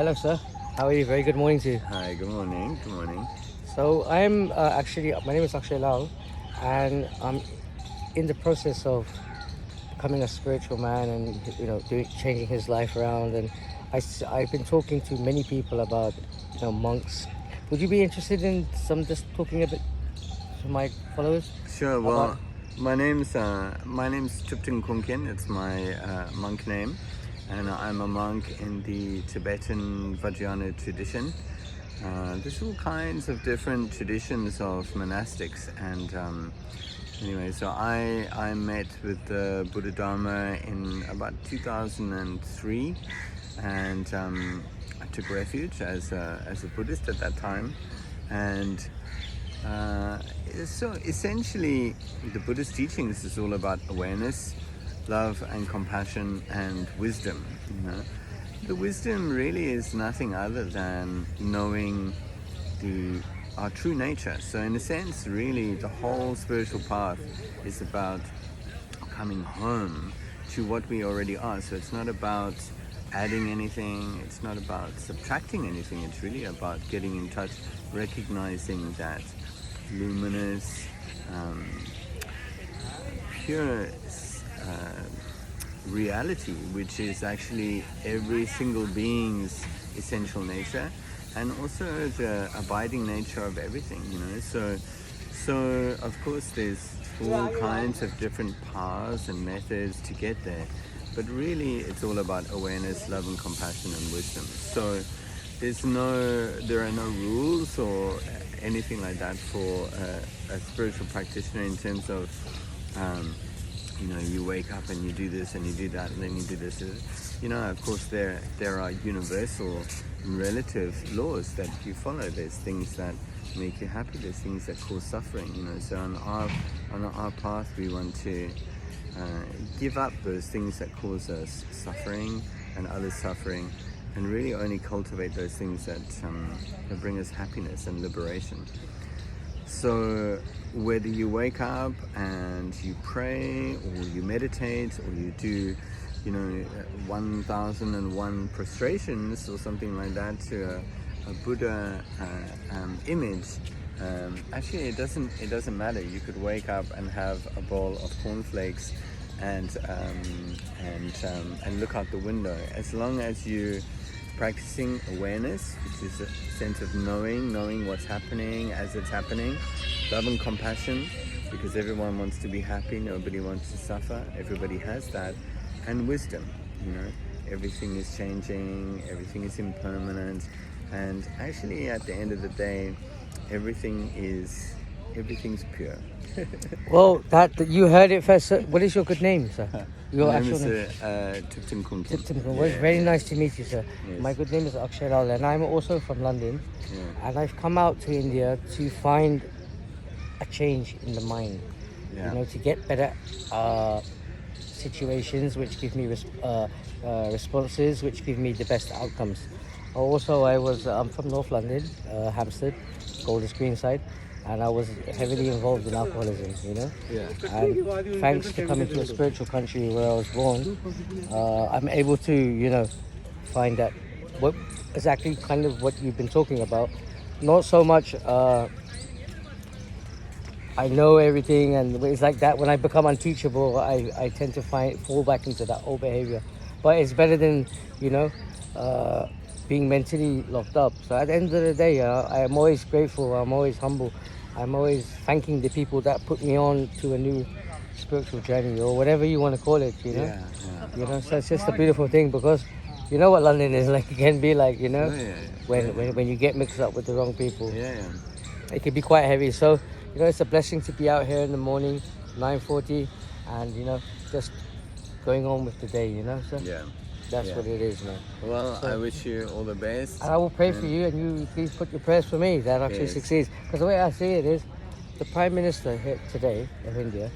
Hello, sir. How are you? Very good morning to you. Hi, good morning. Good morning. So, I'm actually, my name is Akshay Lal, and I'm in the process of becoming a spiritual man and, changing his life around. And I've been talking to many people about, monks. Would you be interested in just talking a bit to my followers Sure. about? Well, my name's Tupten Kunken. It's my monk name, and I'm a monk in the Tibetan Vajrayana tradition. There's all kinds of different traditions of monastics, and anyway, so I met with the Buddha Dharma in about 2003, and I took refuge as a Buddhist at that time, and Uh, so essentially, the Buddhist teachings is all about awareness, love, and compassion and wisdom. The wisdom really is nothing other than knowing the our true nature. So in a sense, really, the whole spiritual path is about coming home to what we already are. So it's not about adding anything, it's not about subtracting anything, it's really about getting in touch, recognizing that luminous, um, pure reality, which is actually every single being's essential nature, and also the abiding nature of everything. So of course there's all kinds of different paths and methods to get there, but really it's all about awareness, love, and compassion and wisdom. So there are no rules or anything like that for a spiritual practitioner in terms of you wake up and you do this and you do that and then you do this. Of course there are universal relative laws that you follow. There's things that make you happy, there's things that cause suffering. So on our path we want to give up those things that cause us suffering and others suffering, and really only cultivate those things that bring us happiness and liberation. So whether you wake up and you pray or you meditate or you do 1001 prostrations or something like that to a Buddha image, actually it doesn't matter. You could wake up and have a bowl of cornflakes and look out the window. As long as you practicing awareness, which is a sense of knowing what's happening as it's happening, love and compassion, because everyone wants to be happy, nobody wants to suffer, everybody has that, and wisdom. Everything is changing, everything is impermanent, and actually at the end of the day, everything's pure. Well, that you heard it first, sir. What is your good name, sir? Your My name actual is name? Tupten Kunken. Tipton. Well, it's very nice to meet you, sir. Yes. My good name is Akshay Lal, and I'm also from London. Yeah. And I've come out to India to find a change in the mind. Yeah. To get better situations which give me responses, which give me the best outcomes. Also, I'm from North London, Hampstead, Golders Green side, and I was heavily involved in alcoholism. Yeah. And thanks to coming to a spiritual country where I was born, I'm able to, find that what exactly kind of what you've been talking about. Not so much I know everything, and it's like that. When I become unteachable, I tend to fall back into that old behavior. But it's better than being mentally locked up. So at the end of the day, I am always grateful. I'm always humble. I'm always thanking the people that put me on to a new spiritual journey, or whatever you want to call it. Yeah. So it's just a beautiful thing, because you know what London is like. It can be like, Yeah. when you get mixed up with the wrong people. Yeah. It can be quite heavy. So, it's a blessing to be out here in the morning, 9:40, and, just going on with the day, So Yeah. that's Yeah. what it is, man. Well, So- I wish you all the best. And I will pray for you, and you please put your prayers for me that actually Yes. succeeds. Because the way I see it is, the Prime Minister here today of India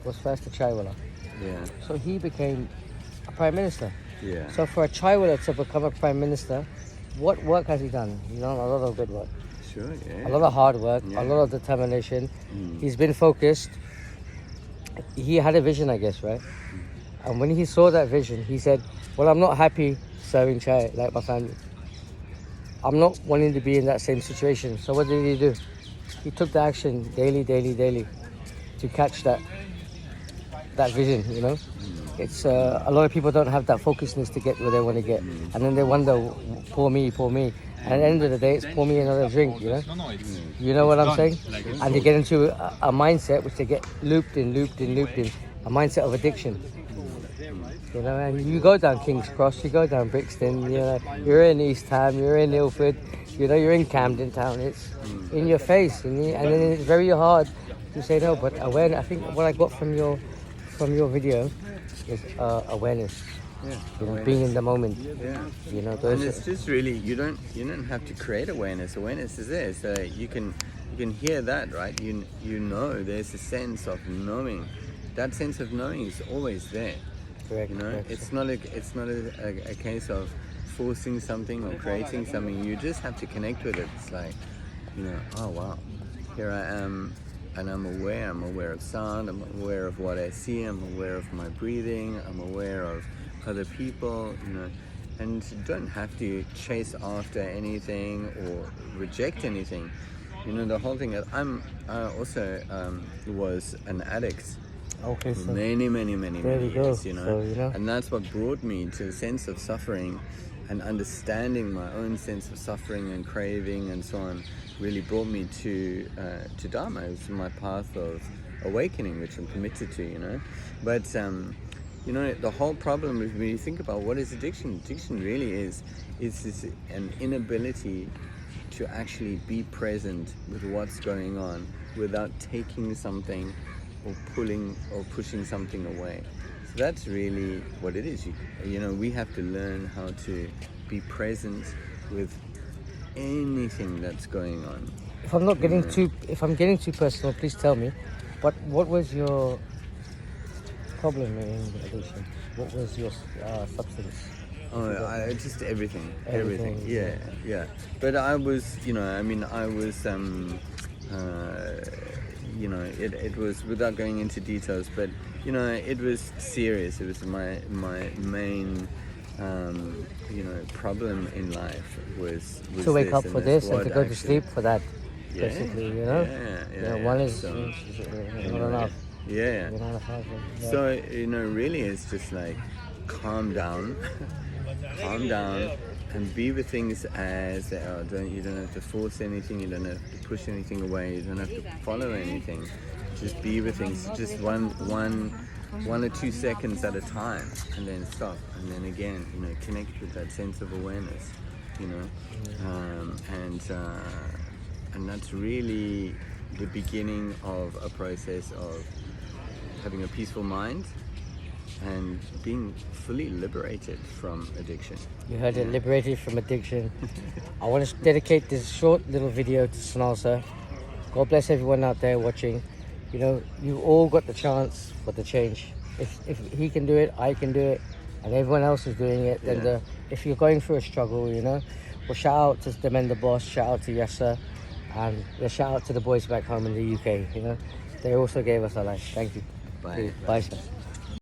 was first a Chaiwala. Yeah. So he became a Prime Minister. Yeah. So for a Chaiwala to become a Prime Minister, what work has he done? He's done a lot of good work. Sure. Yeah. A lot of hard work, Yeah. a lot of determination. Mm. He's been focused. He had a vision, I guess, right? And when he saw that vision, he said, well, I'm not happy serving chai like my family. I'm not wanting to be in that same situation. So what did he do? He took the action daily to catch that vision, you know. It's a lot of people don't have that focusness to get where they want to get, and then they wonder, poor me. And at the end of the day, it's pour me another drink, you know. You know what I'm saying? And they get into a mindset which they get looped in, a mindset of addiction. You know, and you go down King's Cross, you go down Brixton, you know, you're in East Ham, you're in Ilford, you know, you're in Camden Town. It's in your face, and then it's very hard to say no. But awareness, I think what I got from your video is awareness. Yeah, You know, being in the moment. yeah. You know, And those. it's just really you don't have to create awareness. Awareness is there, so you can hear that, right? You know there's a sense of knowing. That sense of knowing is always there. Correct. You know, correct. it's not a case of forcing something or creating something. You just have to connect with it. It's like, you know, oh wow, here I am, and I'm aware of sound, I'm aware of what I see, I'm aware of my breathing, I'm aware of other people, you know, and you don't have to chase after anything or reject anything. You know, the whole thing is I also was an addict Okay, for so many there we go. years, you know. So, you know. And that's what brought me to a sense of suffering and understanding my own sense of suffering and craving and so on really brought me to Dharma. It was my path of awakening, which I'm committed to, you know. But you know, the whole problem is when you think about what is addiction really is this an inability to actually be present with what's going on without taking something or pulling or pushing something away. So that's really what it is. You know, we have to learn how to be present with anything that's going on. If I'm not getting if I'm getting too personal, please tell me. But what was your problem in addiction? What was your substance? Oh, just everything. Everything, Yeah. But I was, you know, I mean, I was, you know, it was, without going into details, but, you know, it was serious. It was my main, you know, problem in life was To wake this, up and for that's this and what to go to actually- sleep for that, Yeah, basically, you know? Yeah. One is So, not enough. yeah. You're not enough. Yeah. So, you know, really it's just like calm down, and be with things as they are. You don't have to force anything, you don't have to push anything away, you don't have to follow anything. Just be with things, just one or 2 seconds at a time, and then stop, and then again, you know, connect with that sense of awareness, you know, and that's really the beginning of a process of having a peaceful mind and being fully liberated from addiction. You heard it, liberated from addiction. I want to dedicate this short little video to Sonal sir. God bless everyone out there watching. You know, you all got the chance for the change. If he can do it, I can do it, and everyone else is doing it. Then Yeah. if you're going through a struggle, you know, well, shout out to Demender Boss, shout out to Yasser, and shout out to the boys back home in the UK. You know, they also gave us a life. Thank you. Bye. Bye, sir.